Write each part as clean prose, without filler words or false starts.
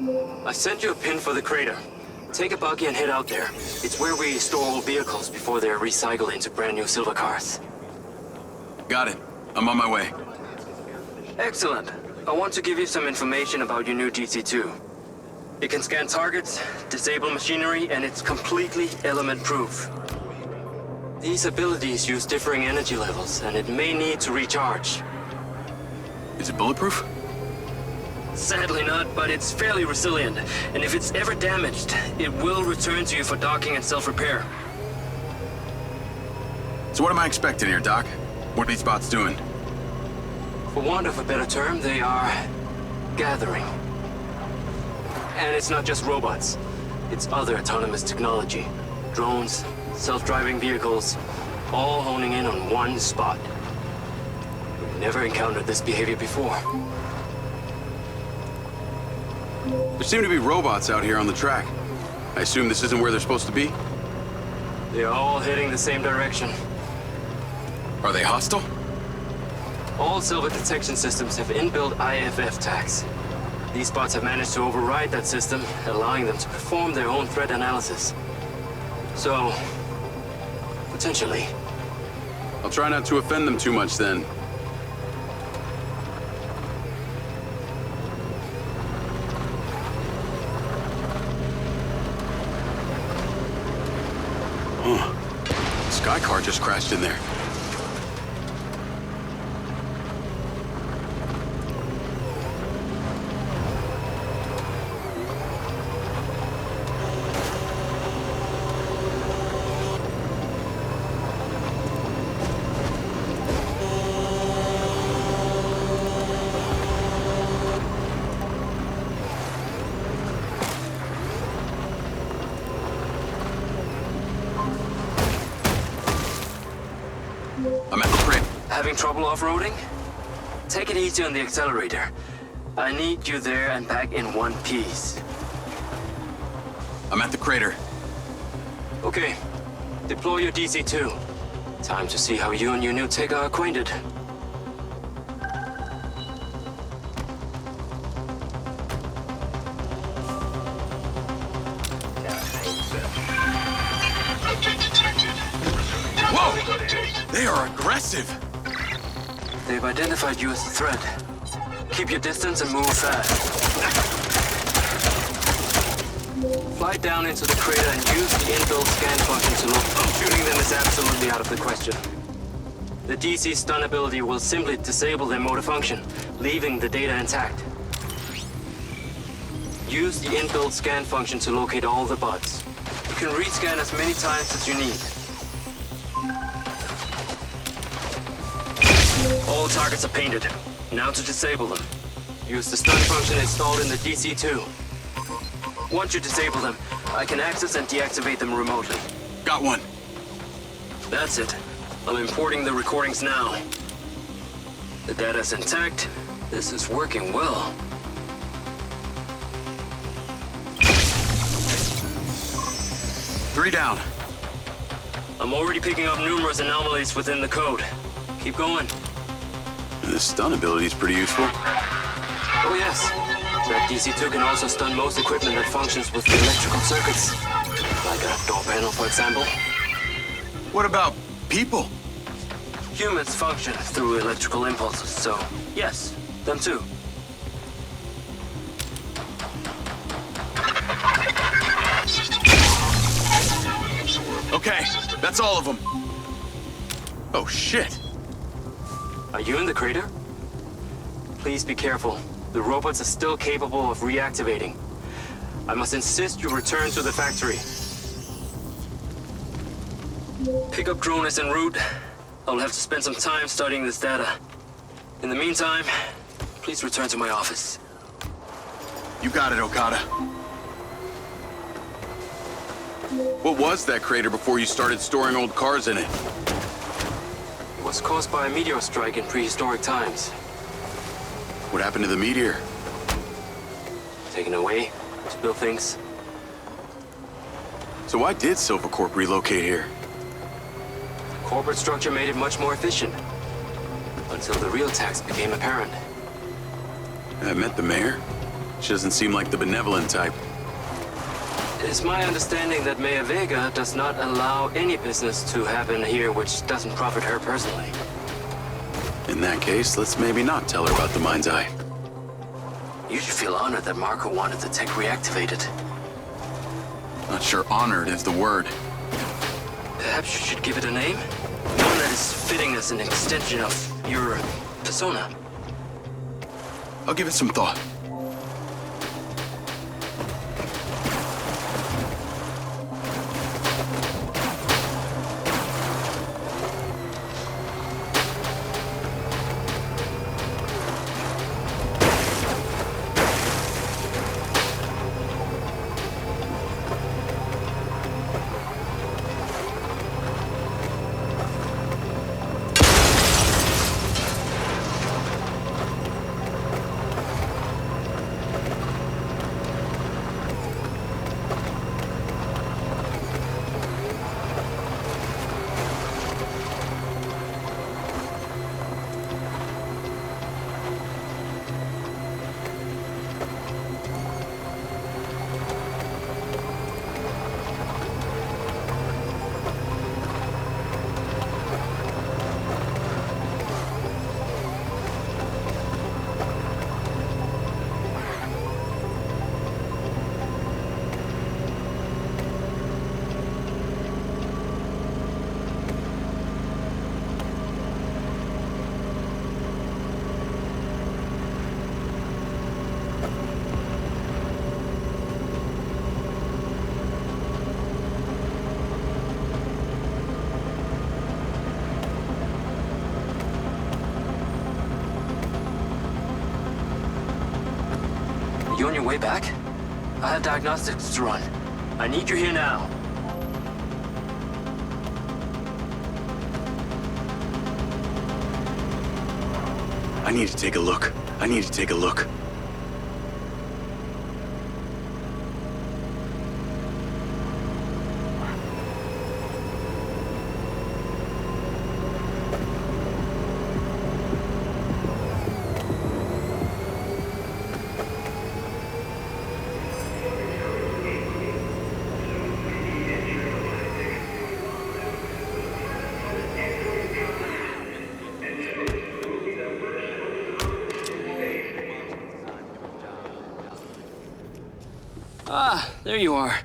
I sent you a pin for the crater. Take a buggy and head out there. It's where we store old vehicles before they're recycled into brand new silver cars. Got it. I'm on my way. Excellent. I want to give you some information about your new DC-2. It can scan targets, disable machinery, and it's completely element-proof. These abilities use differing energy levels, and it may need to recharge. Is it bulletproof? Sadly not, but it's fairly resilient, and if it's ever damaged, it will return to you for docking and self-repair. So what am I expecting here, Doc? What are these bots doing? For want of a better term, they are gathering. And it's not just robots. It's other autonomous technology. Drones, self-driving vehicles, all honing in on one spot. We've never encountered this behavior before. There seem to be robots out here on the track. I assume this isn't where they're supposed to be? They're all heading the same direction. Are they hostile? All silver detection systems have inbuilt IFF tags. These bots have managed to override that system, allowing them to perform their own threat analysis. So, potentially. I'll try not to offend them too much then. Sky car just crashed in there. I'm at the crate. Having trouble off-roading? Take it easy on the accelerator. I need you there and back in one piece. I'm at the crater. Okay. Deploy your DC-2. Time to see how you and your new tech are acquainted. Whoa! They are aggressive! They've identified you as a threat. Keep your distance and move fast. Fly down into the crater and use the inbuilt scan function to look. Shooting them is absolutely out of the question. The DC stun ability will simply disable their motor function, leaving the data intact. Use the inbuilt scan function to locate all the bots. You can rescan as many times as you need. All targets are painted. Now to disable them. Use the stun function installed in the DC-2. Once you disable them, I can access and deactivate them remotely. Got one. That's it. I'm importing the recordings now. The data's intact. This is working well. Three down. I'm already picking up numerous anomalies within the code. Keep going. The stun ability is pretty useful. Oh yes. That DC-2 can also stun most equipment that functions with electrical circuits. Like a door panel, for example. What about people? Humans function through electrical impulses, so yes, them too. Okay, that's all of them. Oh shit. Are you in the crater? Please be careful. The robots are still capable of reactivating. I must insist you return to the factory. Pickup drone is en route. I'll have to spend some time studying this data. In the meantime, please return to my office. You got it, Okada. What was that crater before you started storing old cars in it? It was caused by a meteor strike in prehistoric times. What happened to the meteor? Taken away to build things. So why did Silvercorp relocate here? Corporate structure made it much more efficient. Until the real tax became apparent. That met the mayor? She doesn't seem like the benevolent type. It's my understanding that Mayor Vega does not allow any business to happen here which doesn't profit her personally. In that case, let's maybe not tell her about the MindsEye. You should feel honored that Marco wanted the tech reactivated. Not sure honored is the word. Perhaps you should give it a name? One that is fitting as an extension of your persona. I'll give it some thought. You on your way back? I have diagnostics to run. I need you here now. I need to take a look. I need to take a look. Ah, there you are.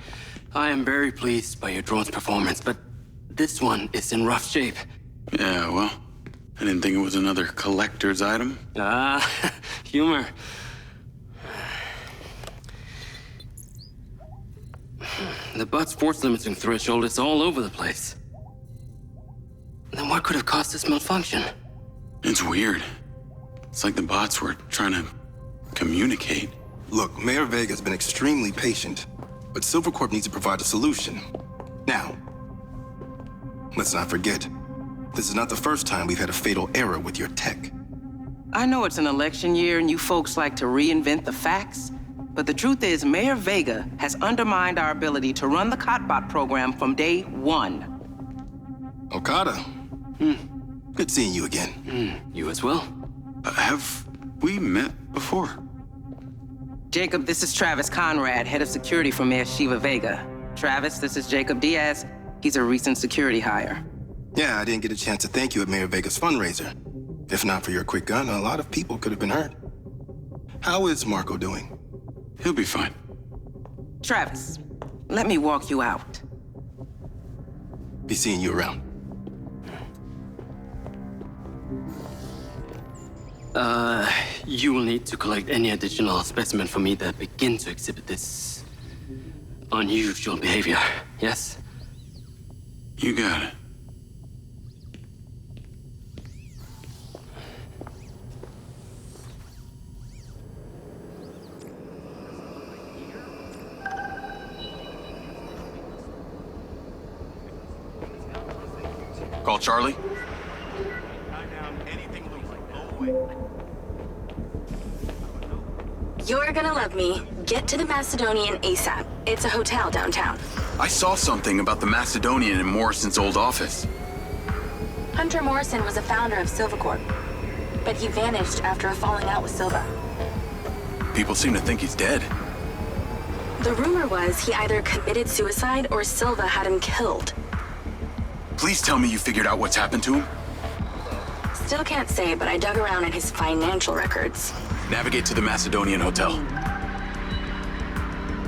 I am very pleased by your drone's performance, but this one is in rough shape. Yeah, well, I didn't think it was another collector's item. Ah, humor. The butt's force limiting threshold is all over the place. Then what could have caused this malfunction? It's weird. It's like the bots were trying to communicate. Look, Mayor Vega's been extremely patient, but Silvercorp needs to provide a solution. Now, let's not forget, this is not the first time we've had a fatal error with your tech. I know it's an election year and you folks like to reinvent the facts, but the truth is Mayor Vega has undermined our ability to run the Cotbot program from day one. Okada. Good seeing you again. You as well? Have we met before? Jacob, this is Travis Conrad, head of security for Mayor Shiva Vega. Travis, this is Jacob Diaz. He's a recent security hire. Yeah, I didn't get a chance to thank you at Mayor Vega's fundraiser. If not for your quick gun, a lot of people could have been hurt. How is Marco doing? He'll be fine. Travis, let me walk you out. Be seeing you around. You will need to collect any additional specimen for me that begin to exhibit this unusual behavior, yes? You got it. Call Charlie. You're gonna love me. Get to the Macedonian ASAP. It's a hotel downtown. I saw something about the Macedonian in Morrison's old office. Hunter Morrison was a founder of Silvercorp, but he vanished after a falling out with Silva. People seem to think he's dead. The rumor was he either committed suicide or Silva had him killed. Please tell me you figured out what's happened to him. Still can't say, but I dug around in his financial records. Navigate to the Macedonian Hotel.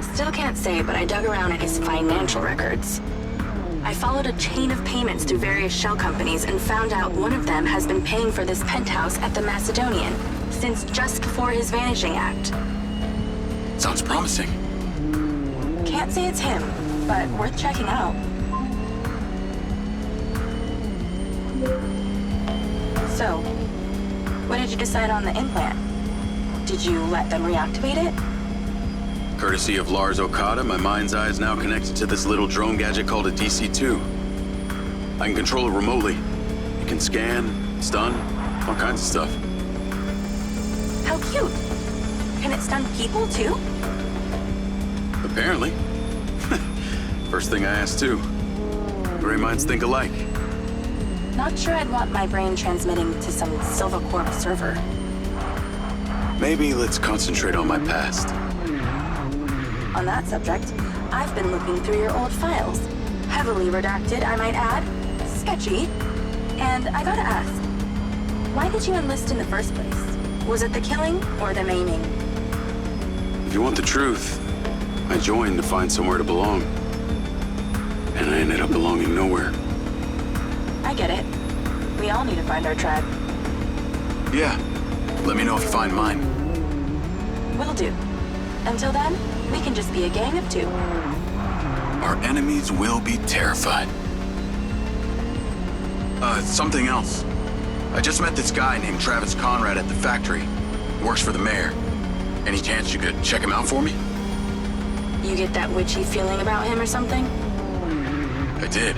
Still can't say, but I dug around in his financial records. I followed a chain of payments through various shell companies and found out one of them has been paying for this penthouse at the Macedonian since just before his vanishing act. Sounds promising. Can't say it's him, but worth checking out. So, what did you decide on the implant? Did you let them reactivate it? Courtesy of Lars Okada, my mind's eye is now connected to this little drone gadget called a DC-2. I can control it remotely. It can scan, stun, all kinds of stuff. How cute! Can it stun people too? Apparently. First thing I asked too. Gray minds think alike. Not sure I'd want my brain transmitting to some Silva Corp server. Maybe let's concentrate on my past. On that subject, I've been looking through your old files. Heavily redacted, I might add. Sketchy. And I gotta ask, why did you enlist in the first place? Was it the killing or the maiming? If you want the truth, I joined to find somewhere to belong. And I ended up belonging nowhere. I get it. We all need to find our tribe. Yeah. Let me know if you find mine. Will do. Until then, we can just be a gang of two. Our enemies will be terrified. Something else. I just met this guy named Travis Conrad at the factory. He works for the mayor. Any chance you could check him out for me? You get that witchy feeling about him or something? I did.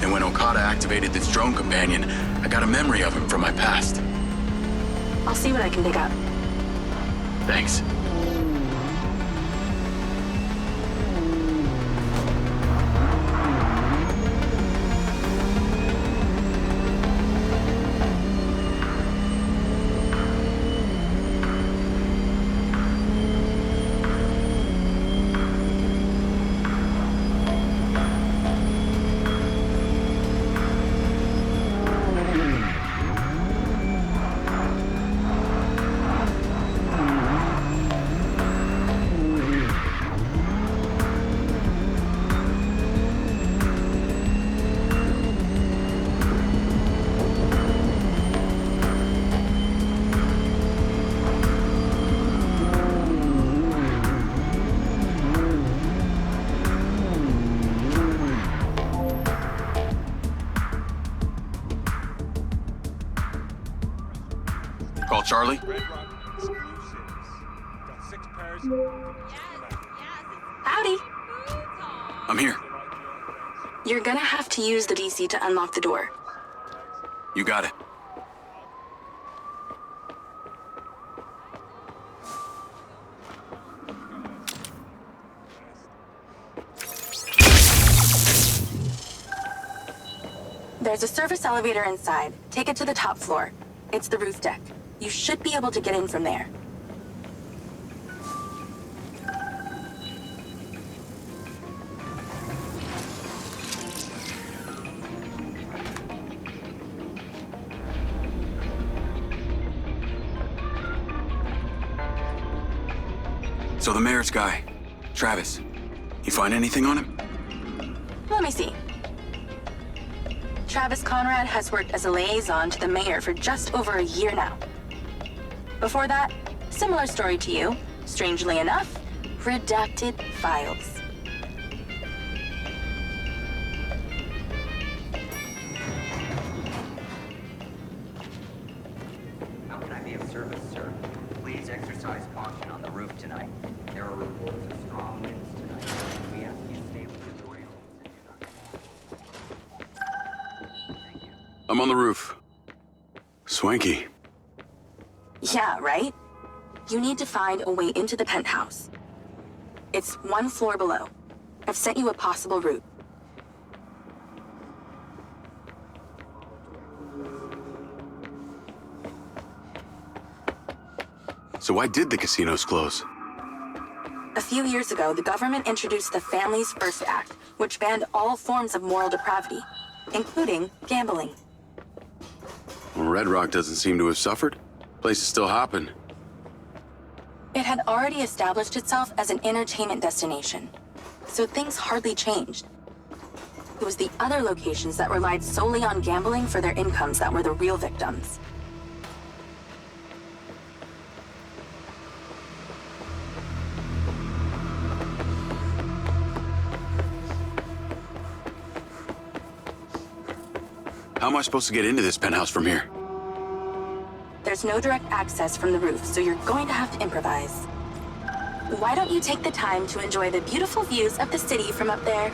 And when Okada activated this drone companion, I got a memory of him from my past. I'll see what I can dig up. Thanks. Call Charlie? Howdy. I'm here. You're gonna have to use the DC to unlock the door. You got it. There's a service elevator inside. Take it to the top floor. It's the roof deck. You should be able to get in from there. So the mayor's guy, Travis, you find anything on him? Let me see. Travis Conrad has worked as a liaison to the mayor for just over a year now. Before that, similar story to you. Strangely enough, redacted files. How can I be of service, sir? Please exercise caution on the roof tonight. There are reports of strong winds tonight. We ask you to stay within the rails and do not. Thank you. I'm on the roof. Swanky. Yeah, right? You need to find a way into the penthouse. It's one floor below. I've sent you a possible route. So why did the casinos close? A few years ago, the government introduced the Families First Act, which banned all forms of moral depravity, including gambling. Well, Red Rock doesn't seem to have suffered. Place is still hopping. It had already established itself as an entertainment destination, so things hardly changed. It was the other locations that relied solely on gambling for their incomes that were the real victims. How am I supposed to get into this penthouse from here? There's no direct access from the roof, so you're going to have to improvise. Why don't you take the time to enjoy the beautiful views of the city from up there?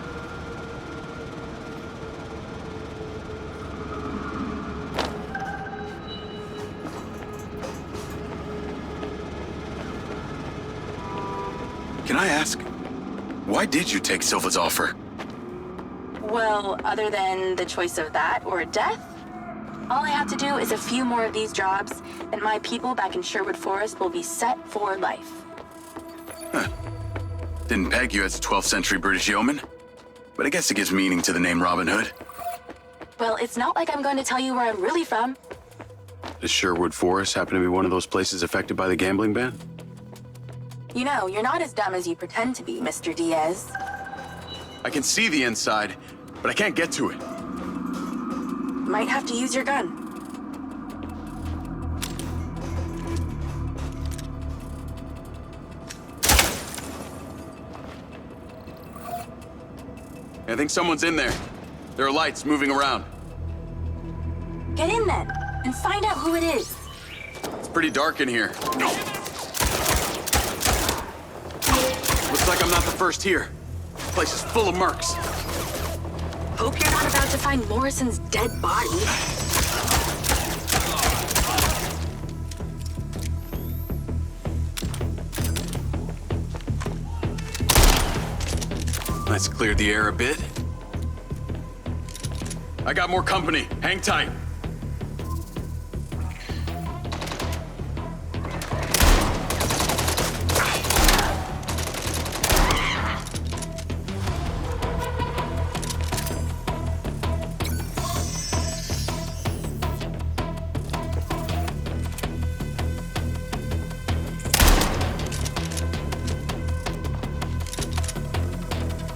Can I ask, why did you take Silva's offer? Well, other than the choice of that or death, all I have to do is a few more of these jobs, and my people back in Sherwood Forest will be set for life. Huh. Didn't peg you as a 12th century British yeoman, but I guess it gives meaning to the name Robin Hood. Well, it's not like I'm going to tell you where I'm really from. Does Sherwood Forest happen to be one of those places affected by the gambling ban? You know, you're not as dumb as you pretend to be, Mr. Diaz. I can see the inside, but I can't get to it. Might have to use your gun. I think someone's in there. There are lights moving around. Get in then, and find out who it is. It's pretty dark in here. Looks like I'm not the first here. This place is full of mercs. Hope you're not about to find Morrison's dead body. Let's clear the air a bit. I got more company. Hang tight.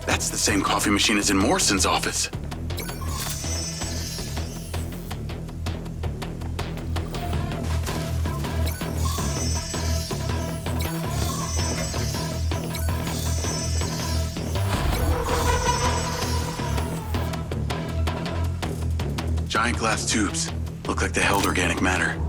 That's the same coffee machine as in Morrison's office. Giant glass tubes. Look like they held organic matter.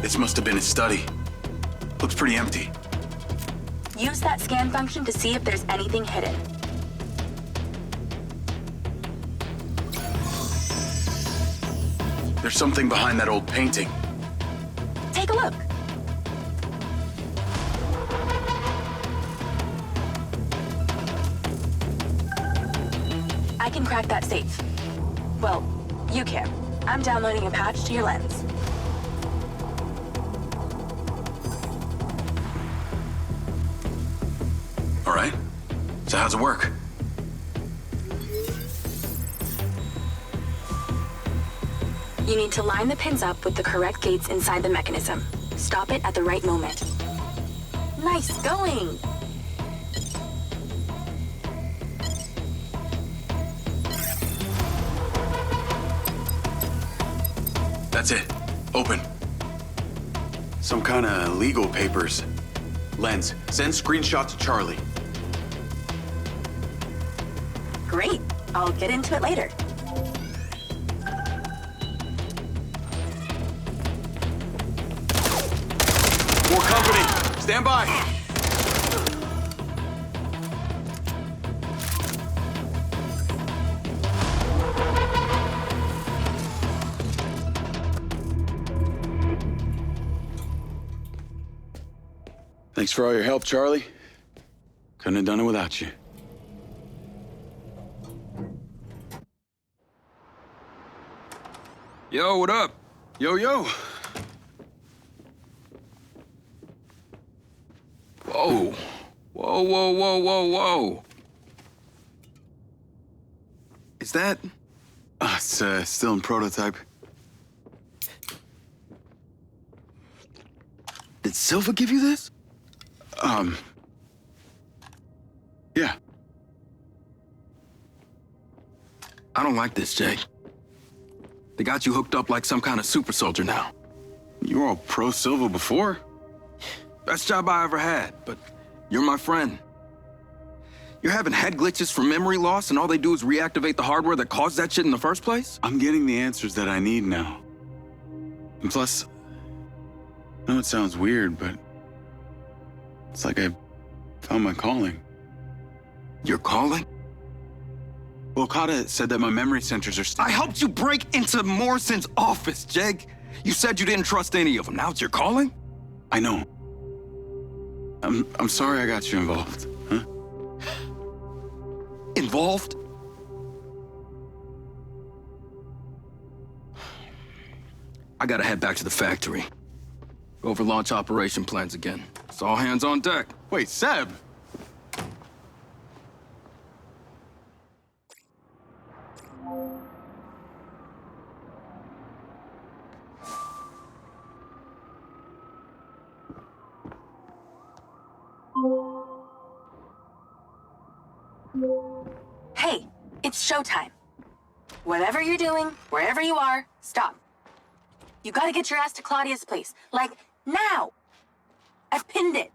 This must have been his study. Looks pretty empty. Use that scan function to see if there's anything hidden. There's something behind that old painting. Take a look. I can crack that safe. Well, you can. I'm downloading a patch to your lens. All right. So how's it work? You need to line the pins up with the correct gates inside the mechanism. Stop it at the right moment. Nice going! That's it. Open. Some kind of legal papers. Lens, send screenshot to Charlie. I'll get into it later. More company! Stand by! Thanks for all your help, Charlie. Couldn't have done it without you. Yo, what up? Yo, yo! Whoa. Whoa, whoa, whoa, whoa, whoa. Is that... It's still in prototype. Did Silva give you this? Yeah. I don't like this, Jake. They got you hooked up like some kind of super soldier now. You were all pro-Silva before? Best job I ever had, but you're my friend. You're having head glitches from memory loss, and all they do is reactivate the hardware that caused that shit in the first place? I'm getting the answers that I need now. And plus, I know it sounds weird, but it's like I found my calling. Your calling? Well, Okada said that my memory centers are still... I helped you break into Morrison's office, Jake. You said you didn't trust any of them. Now it's your calling? I know. I'm sorry I got you involved, huh? Involved? I gotta head back to the factory. Go over launch operation plans again. It's all hands on deck. Wait, Seb! Hey, it's showtime. Whatever you're doing, wherever you are, stop. You gotta get your ass to Claudia's place. Like, now! I've pinned it.